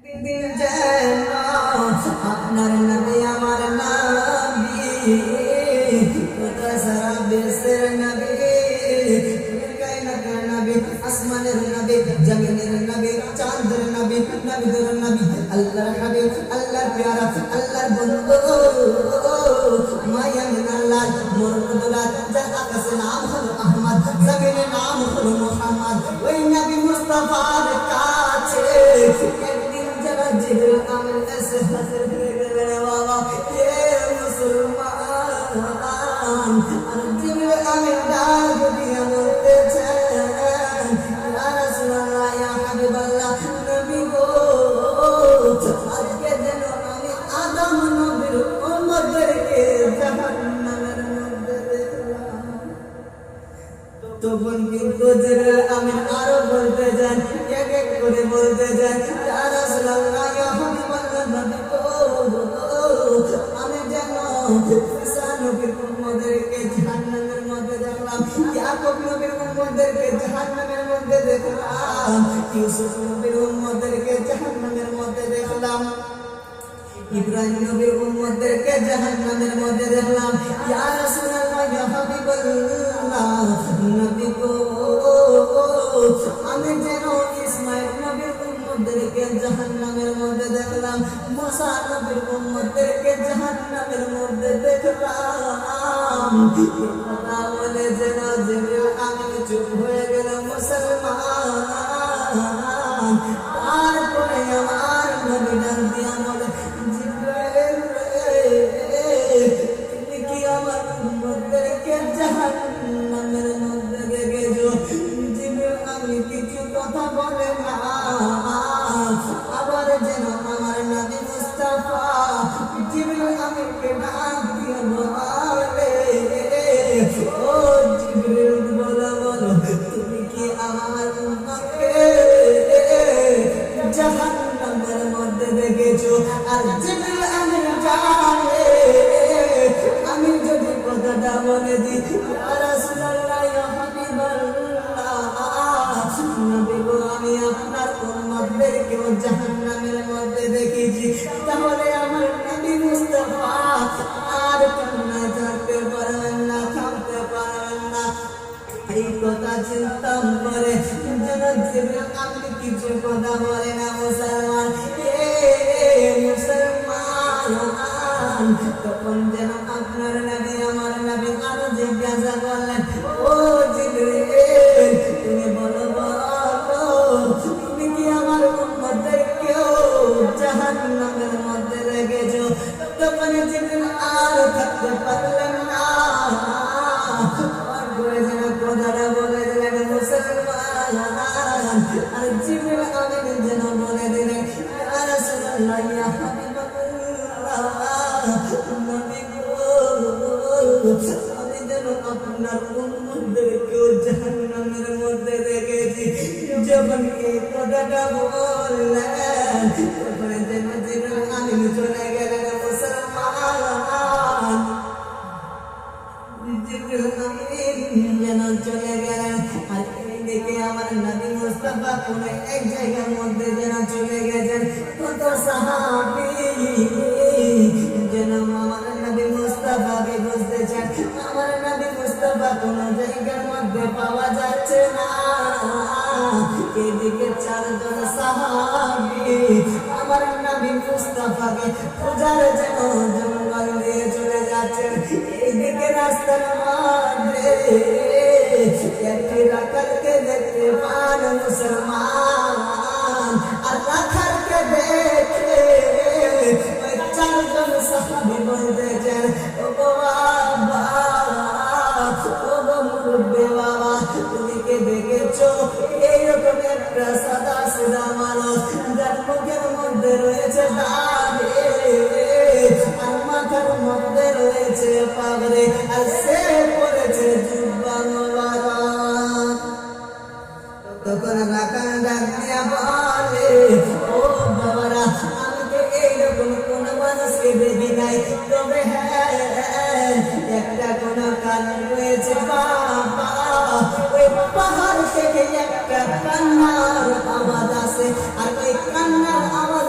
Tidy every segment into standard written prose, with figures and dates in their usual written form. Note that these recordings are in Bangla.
দিন যেন আপনার নবী আমার নবী খোদা সারা বিশ্বের নবী কায়নাতের নবী আসমানের নবী জমিনের নবী চাঁদের নবী নবীদের নবী আল্লাহর হাবিব আল্লাহর প্যারা আল্লাহর বন্ধু মায়ান আল্লাহ মুরদুল্লাহ যার আকাশে নাম হলো আহমদ জমিনে নাম হলো মুহাম্মদ ওই নবী মুস্তাফার কাছে একদিন যারা জিবরিল আমিন এসে হাজির হয়ে গেলেন বাবা হে মুসলমান আর জিবরিল আমিন ডাক দিয়ে বলতেছেন ইয়া রাসূলুল্লাহ ইয়া হাবিবাল্লাহ নবী গো আজকে যেন আমি আদম নবীর উম্মতদেরকে জাহান্নামের মধ্যে দেখলাম। তখন কিন্তু জিবরিল আমিন আরো বলতে যান এক এক করে বলতে যান ইয়া রাসূলুল্লাহ ইয়া হাবিবাল্লাহ নবী গো আমি যেন ঈসা নবীর উম্মতদেরকে জাহান্নামের মধ্যে দেখলাম, ইয়াকুব নবীর উম্মতদেরকে জাহান্নামের মধ্যে দেখলাম, ইউসুফ নবীর উম্মতদেরকে জাহান্নামের মধ্যে দেখলাম, ইব্রাহিম নবীর উম্মতদেরকে জাহান্নামের মধ্যে দেখলাম। ইয়া রাসূলুল্লাহ ইয়া হাবিবাল্লাহ নবী গো আমি যেন ইসমাঈল নবীর উম্মতদেরকে জাহান্নামের মধ্যে দেখলাম, মুসা নবীর উম্মতদেরকে জাহান্নামের মধ্যে দেখলাম। কথা বলে যেন জিবরিল আমিন চুপ হয়ে গেল মুসলমান। তারপরে আমার নবী ডাক দিয়া বলে তুমি কি আমার উম্মতদেরকে জাহান্নামের মধ্যে দেখেছো? জিবরিল আমিন কিছু কথা বলে না। আবার যেন আমার নবী মুস্তাফা জিবরিল আমিনকে ডাক দিয়ে বলে ও জিবরিল বলো বলো তুমি কি আমার উম্মতকে জাহান্নামের মধ্যে দেখেছো? আর জিবরিল আমিন জানে আমি যদি কথাটা বলে দিই ইয়া রাসূলুল্লাহ ইয়া হাবিবাল্লাহ নবী গো আমি আপনার উম্মতদেরকেও জাহান্নামের মধ্যে দেখেছি, তাহলে আমার নবী মুস্তাফা আর কান্না থাকতে পারবেন না, থামতে পারবেন না। এই কথা চিন্তা করে যেন জিবরিল আমিন কিছু কথা বলে না মুসলমান মুসলমান। তখন যেন আপনার নবী আমার নবী আরো জিজ্ঞাসা করলেন ও জিবরিল তুমি বলো বলো তুমি কি আমার উম্মতদেরকেও জাহান্নামের মধ্যে দেখেছো? তখন জিবরিল আর থাকতে পারলেন না, কথাটা বলে দিলেন মুসলমান। আর জিবরিল আমিন যেন বলে দিলেন ইয়া রাসূলুল্লাহ ইয়া হাবিবাল্লাহ নবী গো আমি যেন আপনার উম্মতদেরকেও জাহান্নামের মধ্যে দেখেছি। যখন এই কথাটা বললেন তখন যেন জিবরিল আমিন চলে গেলেন মুসলমান। জিবরিল আমিন যেন চলে গেলেন আর এইদিকে আমার নবী মুস্তাফা কোন এক জায়গার মধ্যে যেন চলে গেছেন। কত সাহাবী যেন আমার নবী মুস্তাফাকে খুঁজতেছেন, আমার নবী মুস্তাফা কোন জায়গার মধ্যে পাওয়া যাচ্ছে না। এদিকে চারজন সাহাবী আমার নবী মুস্তাফাকে খোঁজার জন্য জঙ্গল দিয়ে চলে যাচ্ছেন। এইদিকে রাস্তার মধ্যে একটি রাখালকে দেখতে পান মুসলমান। আর রাখালকে দেখে ওই চারজন সাহাবী বলতেছেন ও বাবা ও মুরব্বি বাবা তুমি কে দেখেছো এইরকম একটা সাদা সিধা মানুষ যার মুখের মধ্যে রয়েছে দাড়ি আর মাথার মধ্যে রয়েছে পাগড়ি আর সে পরেছে জুব্বা মোবারক? তখন রাখাল ডাক দিয়া বলে ও বাবারা আমি তো এইরকম কোন মানুষকে দেখি নাই, তবে হ্যাঁ একটা কোন কারণ রয়েছে বাবা ওই পাহাড় থেকে একটা কান্নার আওয়াজ আসে আর ওই কান্নার আওয়াজ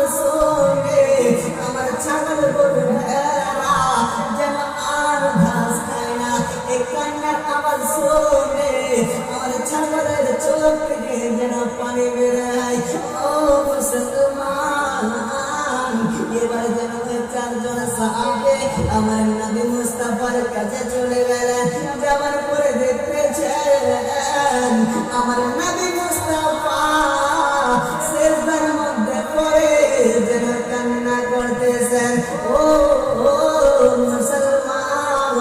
এবার যেন ওই চারজন সাহাবে আমার নবী মুস্তাফার কাছে চলে গেলেন। যাওয়ার পরে দেখতেছেন আমার নবী মুস্তাফা সিজদার মধ্যে পড়ে যেন কান্না করতেছেন। ও মুসলমান,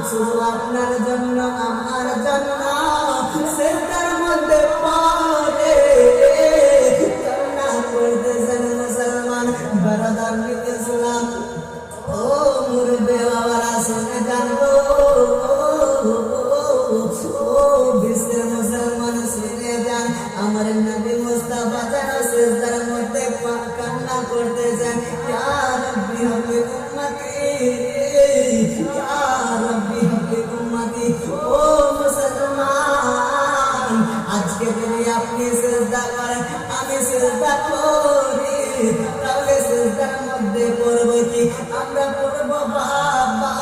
শুধু আপনার জন্য আমার জন্য সিজদার মধ্যে পড়ে কান্না করতেছেন মুসলমান। বারাদার ইসলাম, ও মুরব্বি বাবারা শুনে জানবো, ও বিশ্বের মুসলমান শুনে যান, আমার নবী মুস্তাফা যেন সিজদার মধ্যে কান্না করতেছেন। ইয়া রাব্বি হাবলি উম্মতি, ইয়া রাব্বি হাবলি উম্মতি। ও মুসলমান, আজকে যদি আপনি সিজদা করেন, আমি সিজদা করি, তাহলে সিজদার মধ্যে পড়ব কি? আমরা পড়ব বাবা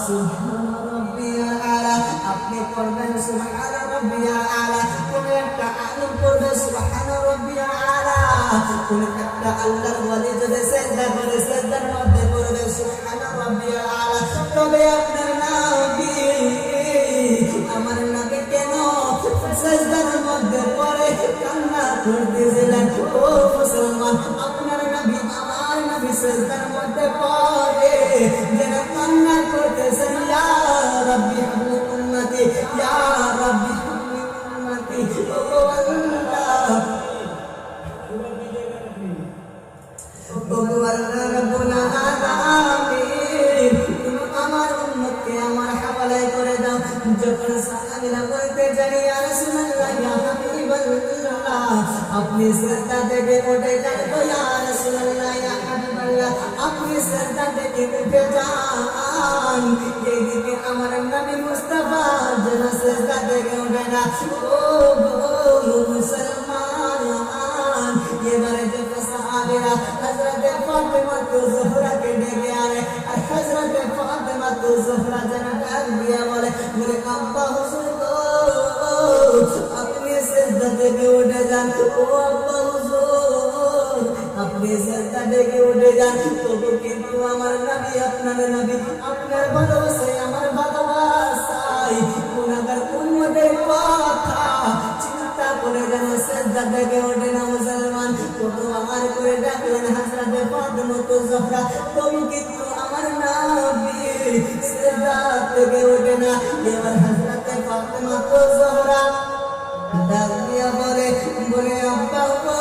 সুবহান রাব্বিয়াল আলা। আপনি পড়বেন সুবহান রাব্বিয়াল আলা, কোন একটা আলিম পড়বে সুবহান রাব্বিয়াল আলা, কোন একটা আল্লাহর ওয়ালি যদি সিজদা করে সিজদার মধ্যে পড়বে সুবহান রাব্বিয়াল আলা। তবে আপনার নবী, আমার নবী কেন সিজদার মধ্যে পড়ে কান্না করতেছিলেন? ও মুসলমান, আপনার নবী আমার নবী সিজদার মধ্যে পড়ে যেন কান্না করতেছেন। ইয়া রাব্বি হাবলি উম্মতি, ইয়া রাব্বি হাবলি উম্মতি। ও আল্লাহ, ও আল্লাহ রাব্বুল আলামিন, তুমি আমার উম্মতকে আমার হাওয়ালায় করে দাও। যখন সাহাবীরা বলতে জানি ইয়া রাসূলুল্লাহ, ইয়া হাবিবাল্লাহ, আপনি সিজদা থেকে উঠে যান তো, ইয়া রাসূলুল্লাহ, ইয়া হাবিবাল্লাহ, আপনি সিজদা থেকে উঠে যান। এইদিকে আমার নবী মুস্তাফা যেন সিজদা থেকে উঠে না। ও মুসলমান, এবারে যত সাহাবীরা হযরতে ফাতেমা জোহরাকে ডেকে আনে, আর হযরতে ফাতেমা জোহরা যেন ডাক দিয়া বলে, বলে আব্বা হুজুর গো, আপনি সিজদা থেকে উঠে যান। ও আব্বা হুজুর, আপনি সিজদা থেকে উঠে যান। তবু কিন্তু আমার নবী, আপনার নবী, আপনার ভালোবাসায় আমার ভালোবাসায় গুনাহগার উম্মতের কথা চিন্তা করে যেন সিজদা থেকে ওঠে না মুসলমান। তবু আমার করে ডাকলেন হযরতে ফাতেমা জোহরা, তবু কিন্তু আমার নবী সিজদা থেকে ওঠে না। এবার হযরতে ফাতেমা জোহরা ডাক দিয়া বলে, বলে আব্বা গো,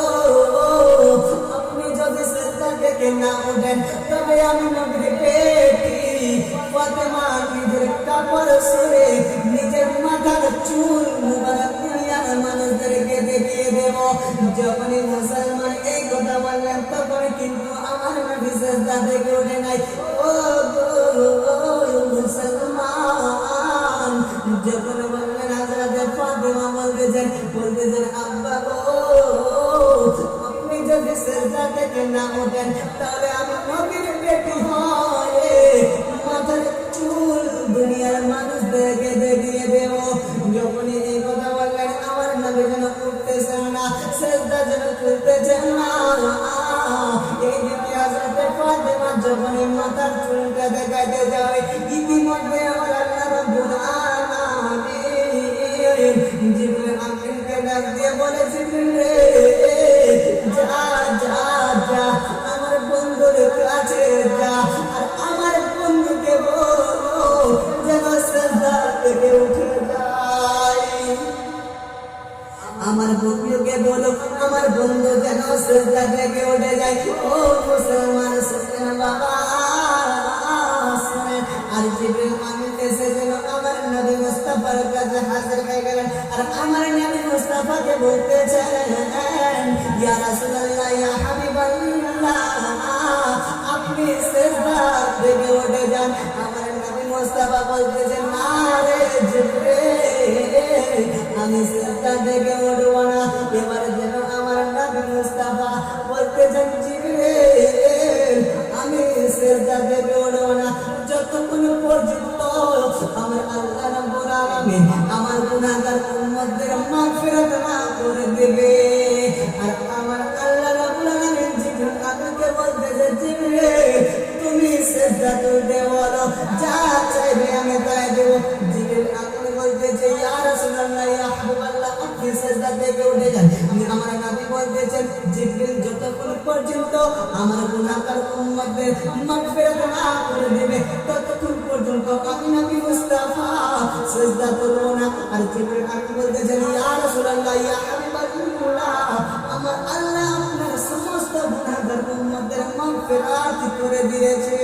আপনি যদি সিজদা থেকে না ওঠেন, তবে আমি নবীর বেটি ফাতেমা নিজের কাপড় সরে নিজের মাথার চুল মুবারক দুনিয়ার মানুষদেরকে দেখিয়ে দেব। যখনই মুসলমান এই কথা বললেন, তখন কিন্তু আমার নবী সিজদা থেকে ওঠে নাই। ও মুসলমান, যখন বললেন হযরতে ফাতেমা বলতেছেন আব্বা গো, আপনি যদি সিজদা থেকে না ওঠেন, তাহলে আমি নবীর বেটি হয়ে মাথার চুল দুনিয়ার মানুষদেরকে দেখিয়ে দেব। যখনই এই কথা বললেন, আমার নবী যেন উঠতেছেন না, সিজদা যেন তুলতেছেন না। এই দিকে হযরতে ফাতেমা যখনই মাথার চুলটা দেখাইতে যায়, ইতিমধ্যে আমার আল্লাহ রাব্বুল আলামিন জিবরিল আমিনকে ডাক দিয়ে বলে, জিবরিল রে, যা যা যা আমার বন্ধুর কাছে যা, আর আমার বন্ধুকে বলো যেন সিজদা থেকে উঠে যায়। আমার বন্ধুকে বলো, আমার বন্ধু যেন সিজদা থেকে উঠে যায়। ও মুসলমান শুনেন বাবা, শুনেন। আর জিবরিল আমিন এসে যেন আমার নবী মুস্তাফার কাছে হাজির হয়ে গেলেন, আর আমার নবী মুস্তাফাকে বলতেছেন, ইয়া রাসূলুল্লাহ, ইয়া হাবিবাল্লাহ, আপনি সিজদা থেকে উঠে যান। আমার নবী মুস্তাফা বলতেছেন, না রে জিবরিল, আমি সিজদা থেকে উঠব না। এবার যেন আমার নবী মুস্তাফা বলতেছেন, জিবরিল, আমি সিজদা থেকে উঠব না যতক্ষণ পর্যন্ত আমার আল্লাহ রাব্বুল আলামিন আমার গুনাহগার উম্মতদের মাগফিরাত না করে দেবে। আর আমার আল্লাহ রাব্বুল আলামিন তুলতে বলো, যা চাইবে আমি তাই দেব। জিবরিল আমিন বলতেছে ইয়া রাসূলুল্লাহ ইয়া হাবিবাল্লাহ আপনি সিজদা থেকে উঠে যান। আমার নবী বলতেছেন জিবরিল যতক্ষণ পর্যন্ত আমার গুনাহগার উম্মতদের মাগফিরাত না করে দিবে ততক্ষণ পর্যন্ত আমি নবী মুস্তাফা সিজদা করব না। আর জিবরিল আমিন বলতেছেন ইয়া রাসূলুল্লাহ ইয়া হাবিবাল্লাহ আমার আল্লাহ আপনার সমস্ত গুনাহগার উম্মতদের মাগফিরাত করে দিয়েছে।